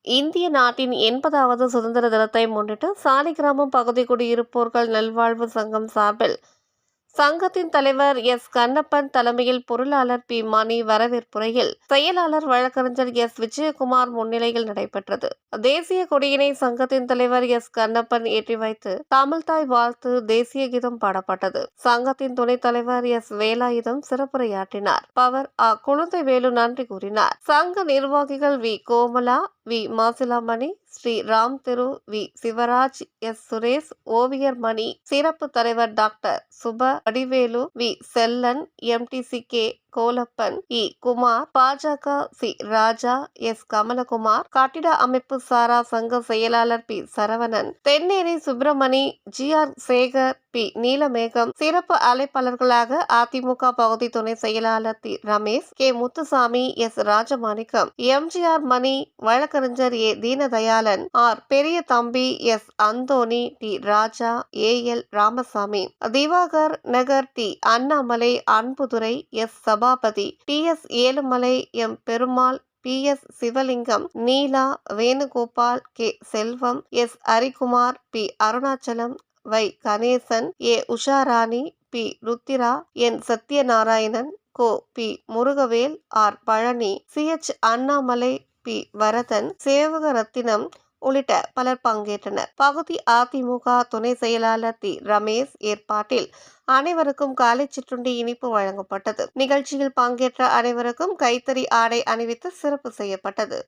இந்திய நாட்டின் 80வது சுதந்திர தினத்தை முன்னிட்டு சாலிகிராமம் பகுதி குடியிருப்போர்கள் நல்வாழ்வு சங்கம் சார்பில் சங்கத்தின் தலைவர் எஸ். கண்ணப்பன் தலைமையில் பொருளாளர் பி. மணி வரவேற்புரையில் செயலாளர் வழக்கறிஞர் எஸ். விஜயகுமார் முன்னிலையில் நடைபெற்றது. தேசிய கொடியினை சங்கத்தின் தலைவர் எஸ். கண்ணப்பன் ஏற்றி வைத்து தமிழ்தாய் வாழ்த்து, தேசிய கீதம் பாடப்பட்டது. சங்கத்தின் துணைத் தலைவர் எஸ். வேலாயுதம் சிறப்புரையாற்றினார். பவர் ஆ. குழந்தைவேலு நன்றி கூறினார். சங்க நிர்வாகிகள் வி. கோமலா, வி. மாசிலாமணி, ஸ்ரீ ராம் திரு, வி. சிவராஜ், எஸ். சுரேஷ், ஓவியர் மணி, சிறப்பு தலைவர் doctor Suba Vadivelu, V. Chellan, MTCK. Kolappan, E. Kumar, பாஜக சி. ராஜா, எஸ். கமலகுமார், கட்டிட அமைப்பு சாரா சங்க செயலாளர் P. Saravanan, Thenneri Subramani, G. R. Sekar, P. Neelamegam, சிறப்பு அழைப்பாளர்களாக அதிமுக பகுதி துணை செயலாளர் தி. ரமேஷ், கே. முத்துசாமி, எஸ். ராஜமாணிக்கம், எம்.ஜி.ஆர். மணி, வழக்கறிஞர் A. Deenadayalan, R. Periya Thambi, S. Anthony, D. Raja, A. L. Ramasamy, Diwakar Nagar, D. Annamalai, Anbudurai, S. Sabapathi, D. S. Ezhumalai, M. Perumal, P. S. Sivalingam, Neela, Venugopal, K. Selvam, S. Harikumar, P. Arunachalam, வை. கணேசன், ஏ. உஷாராணி, பி. ருத்திரா, என். சத்யநாராயணன், கோ. P. Murugavel, R. Palani, C. H. Annamalai, P. Varadhan, Sevagarathinam உள்ளிட்ட பலர் பங்கேற்றனர். பகுதி அதிமுக துணை செயலாளர் தி. ரமேஷ் ஏற்பாட்டில் அனைவருக்கும் காலை சிற்றுண்டி இனிப்பு வழங்கப்பட்டது. நிகழ்ச்சியில் பங்கேற்ற அனைவருக்கும் கைத்தறி ஆடை அணிவித்து சிறப்பு செய்யப்பட்டது.